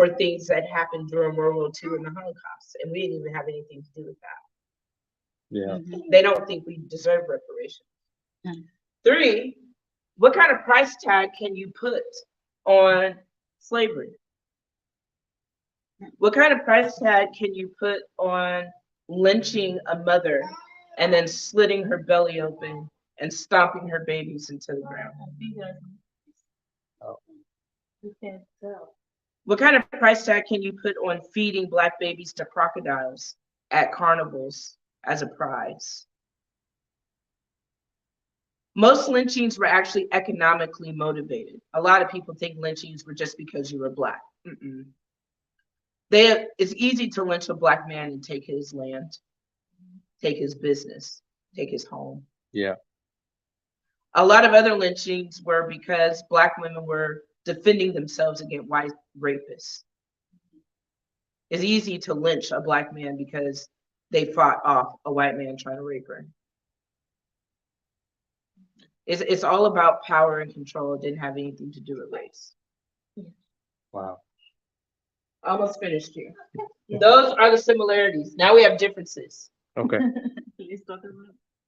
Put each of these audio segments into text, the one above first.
for things that happened during World War II and the Holocaust, and we didn't even have anything to do with that. Yeah. They don't think we deserve reparations. Mm. 3, what kind of price tag can you put on slavery? What kind of price tag can you put on lynching a mother and then slitting her belly open and stomping her babies into the ground? Oh. What kind of price tag can you put on feeding Black babies to crocodiles at carnivals as a prize? Most lynchings were actually economically motivated. A lot of people think lynchings were just because you were Black. It's easy to lynch a Black man and take his land, take his business, take his home. Yeah. A lot of other lynchings were because Black women were defending themselves against white rapists. It's easy to lynch a Black man because they fought off a white man trying to rape her. It's all about power and control. It didn't have anything to do with race. Wow. Almost finished here. Those are the similarities. Now we have differences. Okay.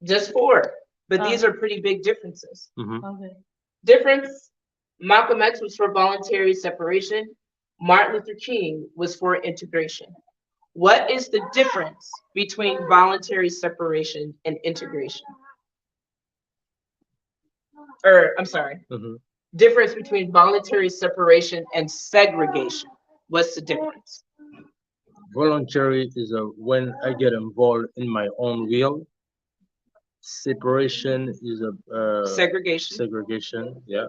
Just 4, but these are pretty big differences. Okay. Difference: Malcolm X was for voluntary separation. Martin Luther King was for integration. What is the difference between voluntary separation and integration? I'm sorry. Difference between voluntary separation and segregation. What's the difference? Voluntary is when I get involved in my own will. Separation is Segregation. segregation, yeah.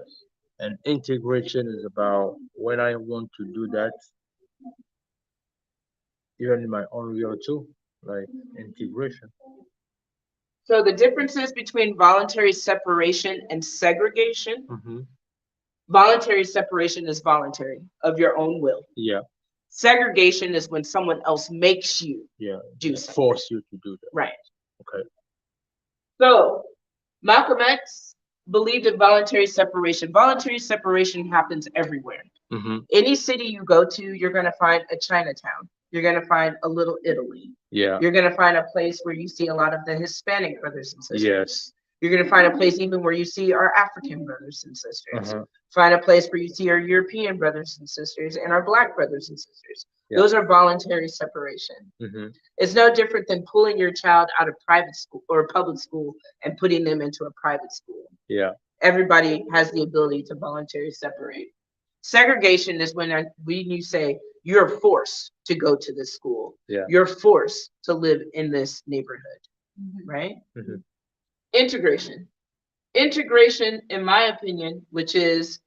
And integration is about when I want to do that, even in my own will too, like integration. So the differences between voluntary separation and segregation. Voluntary separation is voluntary, of your own will. Yeah. Segregation is when someone else makes you do something. Force you to do that. Right. Okay. So Malcolm X believed in voluntary separation. Voluntary separation happens everywhere. Any city you go to, you're going to find a Chinatown. You're going to find a Little Italy. Yeah. You're going to find a place where you see a lot of the Hispanic brothers and sisters. Yes. You're going to find a place even where you see our African brothers and sisters. Find a place where you see our European brothers and sisters and our Black brothers and sisters. Yeah. Those are voluntary separation. It's no different than pulling your child out of private school or public school and putting them into a private school. Yeah. Everybody has the ability to voluntarily separate. Segregation is when you say you're forced to go to this school. Yeah. You're forced to live in this neighborhood, right? Integration. Integration, in my opinion, which is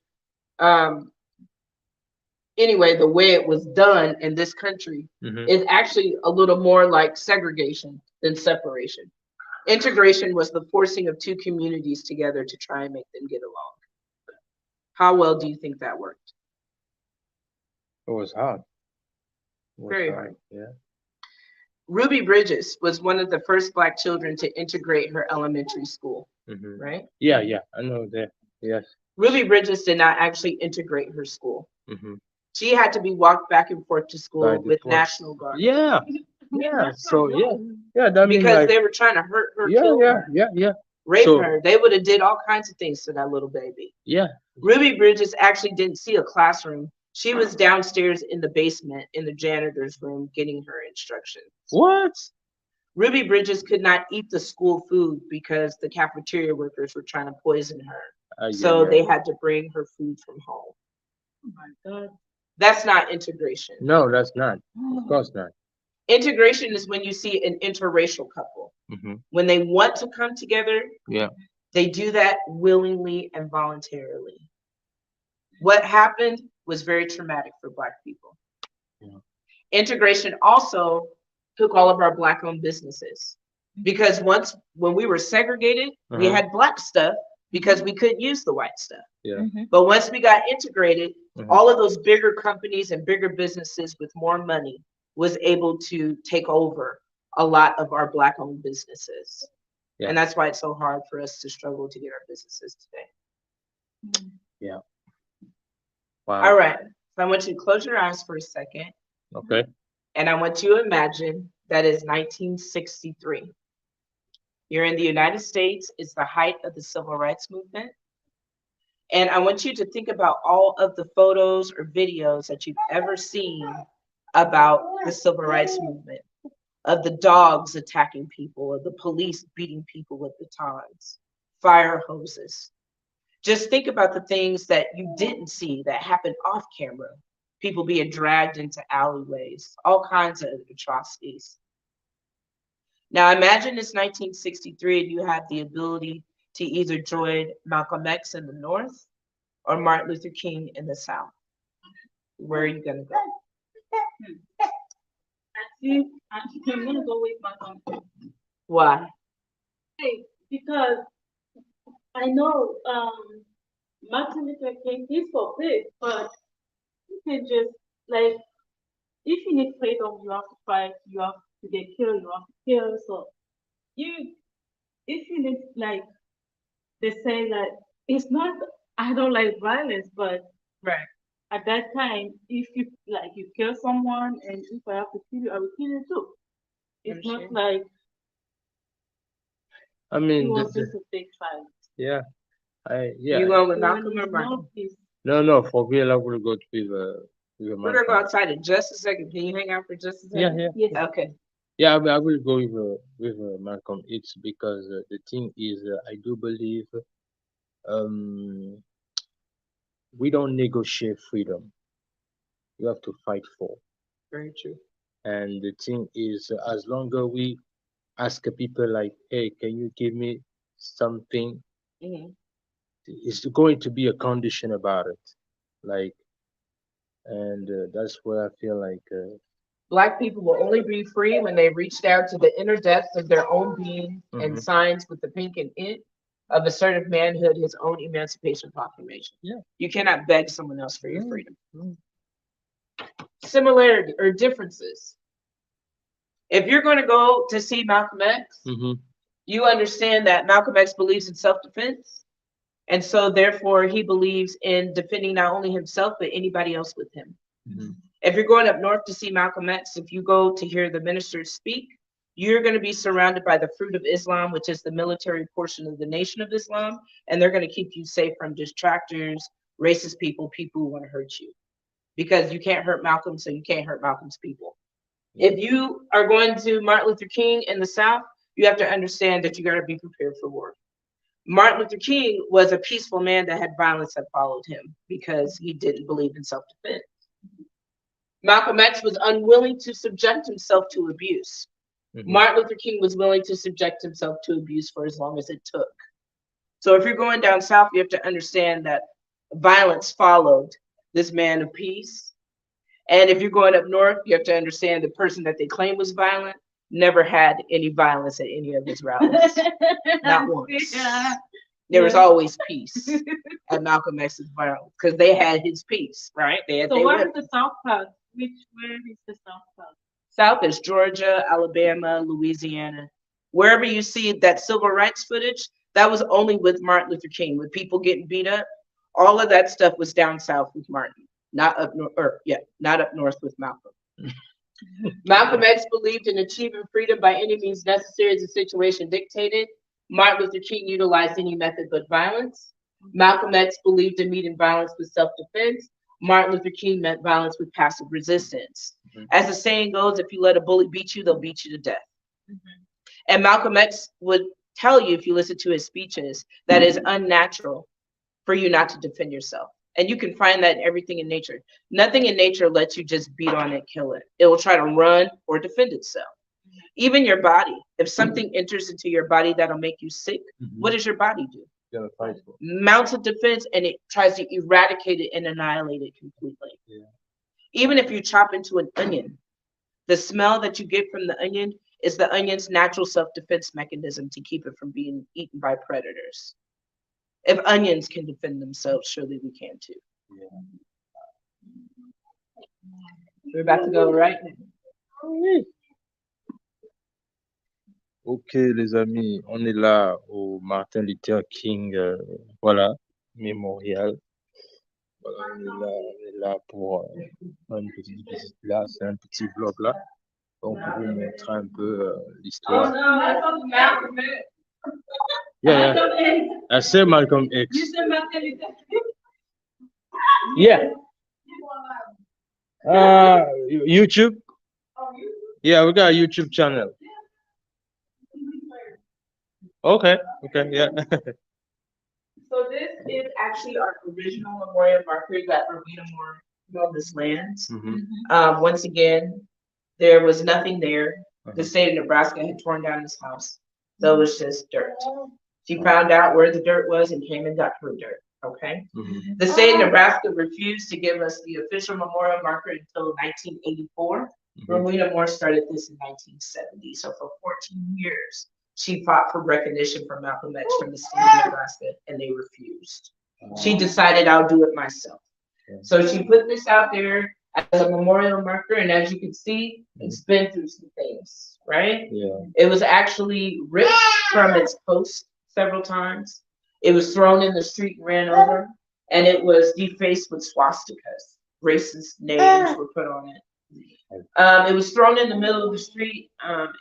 anyway, the way it was done in this country, is actually a little more like segregation than separation. Integration was the forcing of 2 communities together to try and make them get along. How well do you think that worked? It was hard. Very hard. Yeah. Ruby Bridges was one of the first Black children to integrate her elementary school, right? Yeah, yeah, I know that. Yes. Ruby Bridges did not actually integrate her school. She had to be walked back and forth to school with National Guard. Yeah. Yeah. So yeah, that means because like, they were trying to hurt her, kill her, rape So- her. They would have did all kinds of things to that little baby. Yeah. Ruby Bridges actually didn't see a classroom. She was downstairs in the basement in the janitor's room getting her instructions. What? Ruby Bridges could not eat the school food because the cafeteria workers were trying to poison her. So they had to bring her food from home. Oh my God. That's not integration. No, that's not. Of course not. Integration is when you see an interracial couple. When they want to come together, they do that willingly and voluntarily. What happened was very traumatic for Black people. Integration also took all of our Black-owned businesses. Because when we were segregated, we had Black stuff because we couldn't use the white stuff. But once we got integrated, all of those bigger companies and bigger businesses with more money was able to take over a lot of our Black-owned businesses. And that's why it's so hard for us to struggle to get our businesses today. Yeah. Wow. All right. So I want you to close your eyes for a second. Okay. And I want you to imagine that is 1963. You're in the United States. It's the height of the civil rights movement. And I want you to think about all of the photos or videos that you've ever seen about the civil rights movement, of the dogs attacking people, of the police beating people with batons, fire hoses. Just think about the things that you didn't see that happened off camera. People being dragged into alleyways, all kinds of atrocities. Now imagine it's 1963 and you have the ability to either join Malcolm X in the North or Martin Luther King in the South. Where are you gonna go? I think I'm gonna go with Malcom. Why? Because I know Martin Luther King is for peace, but you can just like if you need freedom, you have to fight, you have to get killed, you have to kill. So if you need like they say that it's not I don't like violence, but Right. at that time, if you like you kill someone and if I have to kill you, I will kill you too. It's not like I it mean, was just a big fight. yeah, You going with So when Malcolm or there's Martin? no peace, no, for real, I will go with We're gonna go Malcolm. outside in just a second. Can you hang out for just a second? Yeah. yes. Okay. Yeah, I will go with Malcolm. It's because the thing is, I do believe um, we don't negotiate freedom. You have to fight for. Very true. And the thing is, as long as we ask people like, hey, can you give me something? Mhm. It's going to be a condition about it. Like, and that's where I feel like, Black people will only be free when they reach down to the inner depths of their own being and signs with the pink and it of assertive manhood his own emancipation proclamation. Yeah. You cannot beg someone else for your freedom. Similarity or differences. If you're going to go to see Malcolm X, you understand that Malcolm X believes in self-defense. And so therefore he believes in defending not only himself, but anybody else with him. If you're going up north to see Malcolm X, if you go to hear the ministers speak, you're going to be surrounded by the fruit of Islam, which is the military portion of the Nation of Islam. And they're going to keep you safe from distractors, racist people, people who want to hurt you. Because you can't hurt Malcolm, so you can't hurt Malcolm's people. If you are going to Martin Luther King in the South, you have to understand that you got to be prepared for war. Martin Luther King was a peaceful man that had violence that followed him because he didn't believe in self-defense. Malcolm X was unwilling to subject himself to abuse. Martin Luther King was willing to subject himself to abuse for as long as it took. So if you're going down south, you have to understand that violence followed this man of peace. And if you're going up north, you have to understand the person that they claim was violent never had any violence at any of his rallies. Not once. There was always peace at Malcolm X's violence because they had his peace, right? So what is the South part? Where is the South part? South is Georgia, Alabama, Louisiana. Wherever you see that civil rights footage, that was only with Martin Luther King, with people getting beat up. All of that stuff was down south with Martin, not up north with Malcolm. Malcolm X believed in achieving freedom by any means necessary as the situation dictated. Martin Luther King utilized any method but violence. Malcolm X believed in meeting violence with self-defense. Martin Luther King met violence with passive resistance. As the saying goes, if you let a bully beat you, they'll beat you to death. And Malcolm X would tell you, if you listen to his speeches, that it's unnatural for you not to defend yourself. And you can find that in everything in nature. Nothing in nature lets you just beat on it, kill it. It will try to run or defend itself. Even your body, if something enters into your body that'll make you sick, what does your body do? Mounts a defense and it tries to eradicate it and annihilate it completely. Even if you chop into an onion, the smell that you get from the onion is the onion's natural self-defense mechanism to keep it from being eaten by predators. If onions can defend themselves, surely we can too. We're about to go right now. Ok, les amis, on est là au Martin Luther King, voilà, mémorial. Voilà, on est là là pour une petite visite là. C'est un petit vlog là. Donc, pour vous montrer un peu l'histoire. Yeah, yeah. I say Malcolm X. Yeah. YouTube. Yeah, we got a YouTube channel. Okay. Okay. Yeah. So this is actually our original memorial marker that Rowena Moore on this land. Once again, there was nothing there. The state of Nebraska had torn down his house, so it was just dirt. She found out where the dirt was and came and got her dirt. Okay. The state of Nebraska refused to give us the official memorial marker until 1984. Rowena Moore started this in 1970. So for 14 years, she fought for recognition for Malcolm X from the state of Nebraska, and they refused. She decided, I'll do it myself. So she put this out there as a memorial marker, and as you can see, it's been through some things, right? Yeah. It was actually ripped from its post several times. It was thrown in the street and ran over, and it was defaced with swastikas. Racist names were put on it. It was thrown in the middle of the street,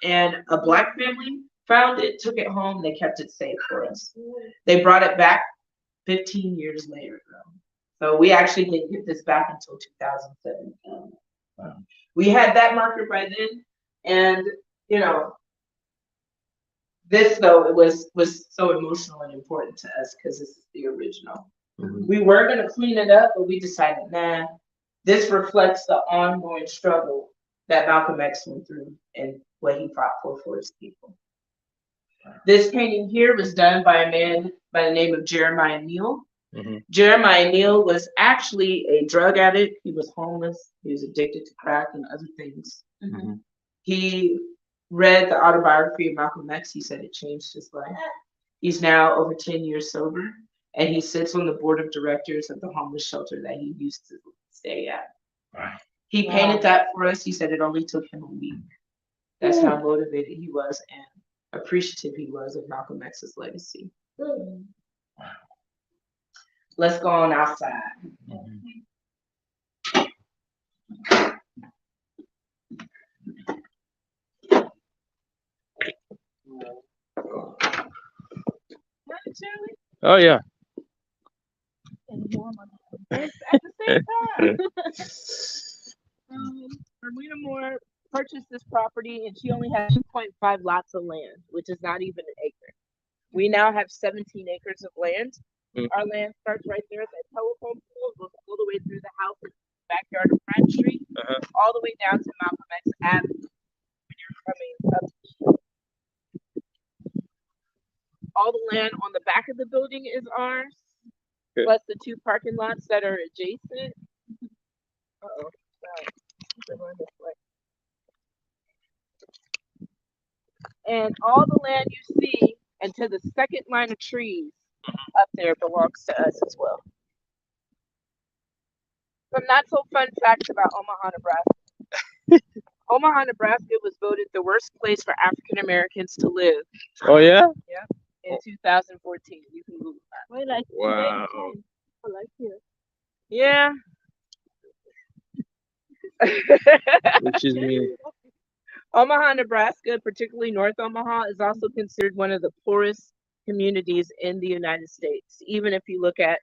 and a Black family found it, took it home, they kept it safe for us. They brought it back 15 years later, though. So we actually didn't get this back until 2007. We had that marker by then, and you know, this though it was so emotional and important to us because this is the original. We were gonna clean it up, but we decided, nah, this reflects the ongoing struggle that Malcolm X went through and what he fought for his people. This painting here was done by a man by the name of Jeremiah Neal. Jeremiah Neal was actually a drug addict. He was homeless. He was addicted to crack and other things. He read the autobiography of Malcolm X. He said it changed his life. He's now over 10 years sober, and he sits on the board of directors of the homeless shelter that he used to stay at. He painted that for us. He said it only took him a week. That's how motivated he was and appreciative he was of Malcolm X's legacy. Let's go on outside. Oh yeah. And warm at the same time. Rowena Moore purchased this property, and she only had 2.5 lots of land, which is not even an acre. We now have 17 acres of land. Our land starts right there at that telephone pole, goes all the way through the house, backyard of Front Street, all the way down to Malcolm X Avenue when you're coming up the street. All the land on the back of the building is ours, plus the 2 parking lots that are adjacent. And all the land you see, and to the second line of trees up there, belongs to us as well. Some not so fun facts about Omaha, Nebraska. Omaha, Nebraska was voted the worst place for African Americans to live. Oh yeah? Yeah. In 2014. You can Google that. Wow. I like it. Yeah. Which is me. Omaha, Nebraska, particularly North Omaha, is also considered one of the poorest communities in the United States, even if you look at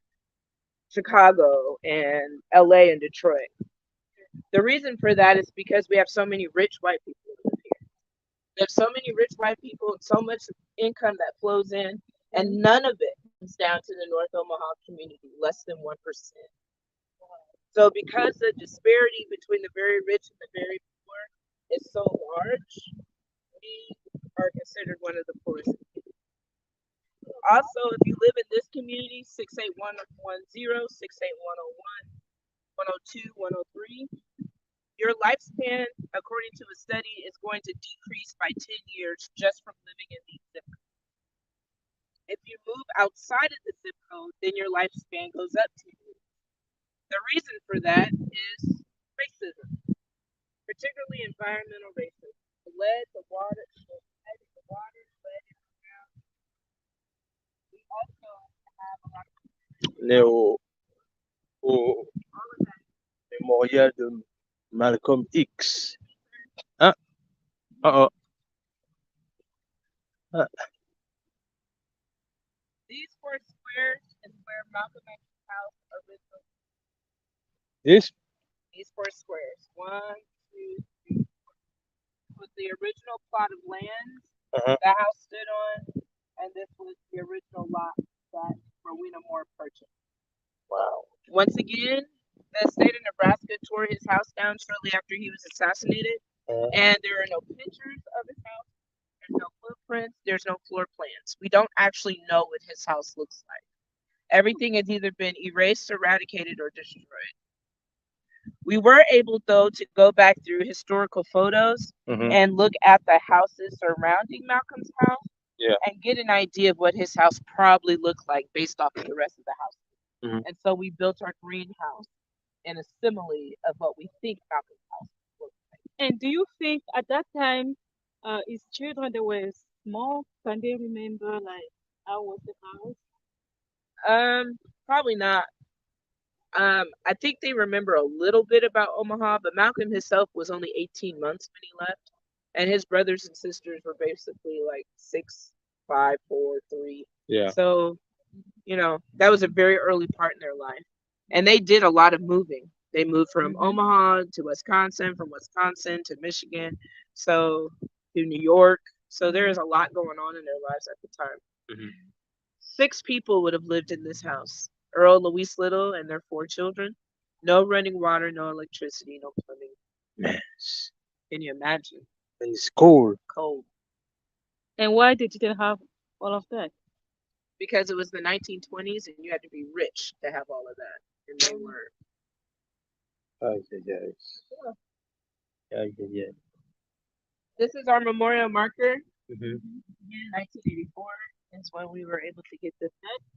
Chicago and LA and Detroit. The reason for that is because we have so many rich white people who live here. There's so many rich white people, so much income that flows in, and none of it comes down to the North Omaha community, less than 1%. So because the disparity between the very rich and the very poor is so large, we are considered one of the poorest communities. Also, if you live in this community, 68110, 68101, 102, 103, your lifespan, according to a study, is going to decrease by 10 years just from living in these zip codes. If you move outside of the zip code, then your lifespan goes up 10 years. The reason for that is racism, particularly environmental racism. The lead, the water, lead in the ground. We also have a lot of all of that Memorial de Malcolm X. Huh? Uh-oh. Uh, These four squares is where Malcolm X's house originally. this? These four squares. One, two, three. Was the original plot of land Uh-huh. the house stood on, and this was the original lot that Rowena Moore purchased. Wow. Once again, the state of Nebraska tore his house down shortly after he was assassinated, and there are no pictures of his house. There's no footprints. There's no floor plans. We don't actually know what his house looks like. Everything has either been erased, eradicated, or destroyed. We were able, though, to go back through historical photos and look at the houses surrounding Malcolm's house and get an idea of what his house probably looked like based off of the rest of the house. And so we built our greenhouse in a simile of what we think Malcolm's house looked like. And do you think at that time, his children, they were small? Can they remember like how was the house? Probably not. I think they remember a little bit about Omaha, but Malcolm himself was only 18 months when he left, and his brothers and sisters were basically like 6, 5, 4, 3. Yeah. So, that was a very early part in their life, and they did a lot of moving. They moved from Omaha to Wisconsin, from Wisconsin to Michigan, so to New York. So there is a lot going on in their lives at the time. 6 people would have lived in this house. Earl, Louise Little, and their 4 children. No running water, no electricity, no plumbing. Yes. Can you imagine? It's cold. Cold. And why they didn't have all of that? Because it was the 1920s and you had to be rich to have all of that. And they were. This is our memorial marker. 1984 is when we were able to get this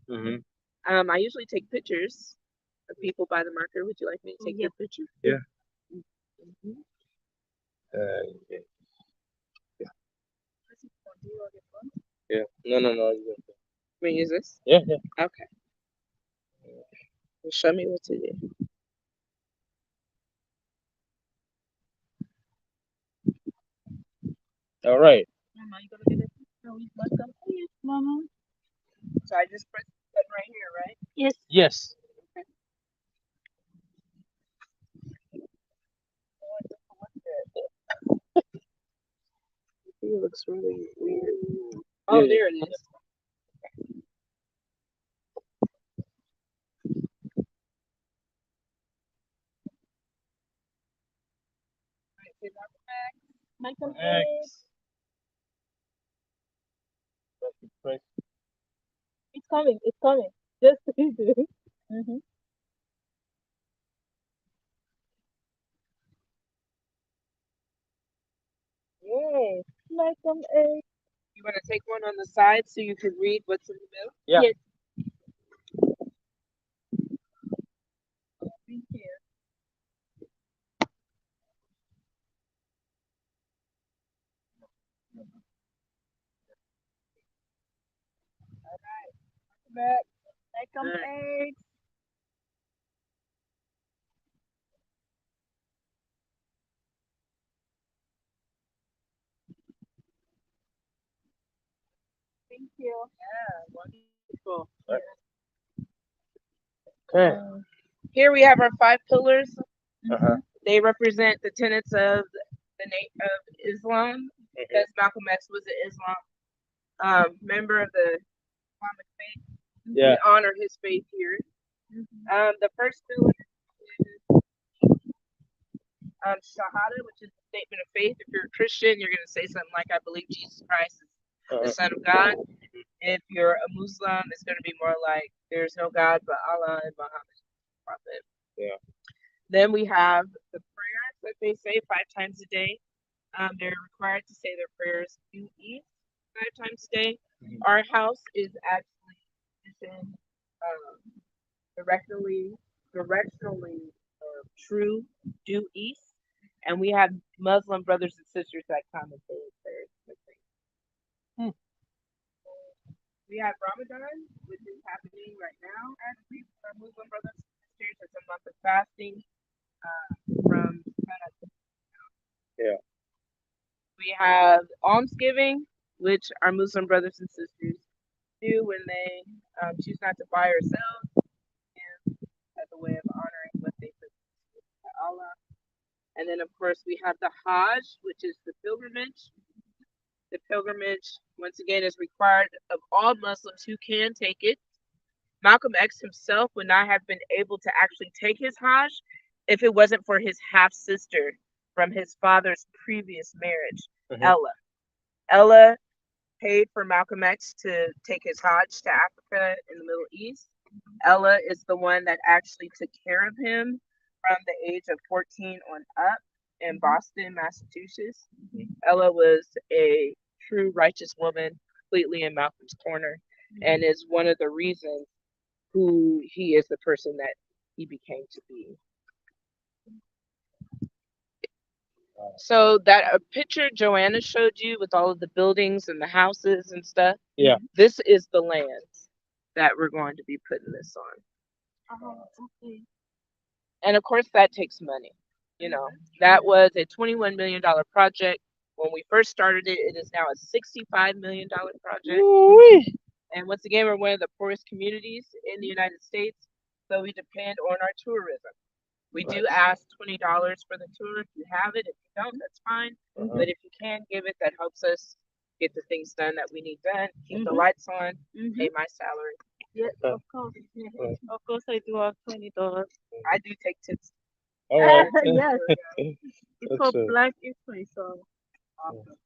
done. I usually take pictures of people by the marker. Would you like me to take your picture? Yeah. Yeah. No. Can we use this? Yeah. Okay. Show me what to do. All right. Mama, you gonna get it? No, we must go. Yes, Mama. So I just press the button right here, right? Yes. Yes. Okay. It looks really weird. Oh, Yeah. there it is. Malcolm X. It's coming. It's coming. Just do. Yay. Malcolm X. You want to take one on the side so you can read what's in the middle? Yeah. Yes. Thank you. All right. Back. Malcolm X. Thank you. Yeah, wonderful. Okay. Here we have our 5 pillars. Uh-huh. They represent the tenets of of Islam, because Malcolm X was an Islam member of the Islamic faith. Yeah. We honor his faith here. The first pillar is Shahada, which is the statement of faith. If you're a Christian, you're going to say something like, I believe Jesus Christ is the Son of God. If you're a Muslim, it's going to be more like, there's no God but Allah and Muhammad is the Prophet. Yeah. Then we have the prayers that they say 5 times a day. They're required to say their prayers due east 5 times a day. Our house is actually positioned directionally true due east, and we have Muslim brothers and sisters that come and say their prayers. We have Ramadan, which is happening right now. Actually, our Muslim brothers and sisters, it's a month of fasting. from Yeah. we have almsgiving, which our Muslim brothers and sisters do when they choose not to buy or sell, and as a way of honoring what they put to Allah. And then, of course, we have the Hajj, which is the pilgrimage. The pilgrimage, once again, is required of all Muslims who can take it. Malcolm X himself would not have been able to actually take his Hajj if it wasn't for his half sister from his father's previous marriage, Ella. Ella paid for Malcolm X to take his Hajj to Africa in the Middle East. Ella is the one that actually took care of him from the age of 14 on up in Boston, Massachusetts. Ella was a true righteous woman, completely in Malcolm's corner, and is one of the reasons who he is the person that he became to be. So that a picture Joanna showed you with all of the buildings and the houses and stuff. Yeah. This is the land that we're going to be putting this on. Okay. And of course that takes money. You know, that was a $21 million project. When we first started it, it is now a $65 million project. Ooh-wee. And once again, we're one of the poorest communities in the United States, so we depend on our tourism. We do ask $20 for the tour if you have it. If you don't, that's fine. But if you can give it, that helps us get the things done that we need done, keep the lights on, pay my salary. Yes, of course. Of course, I do have $20. I do take tips. All right. Yes, it's for That's Black History, so. Awesome.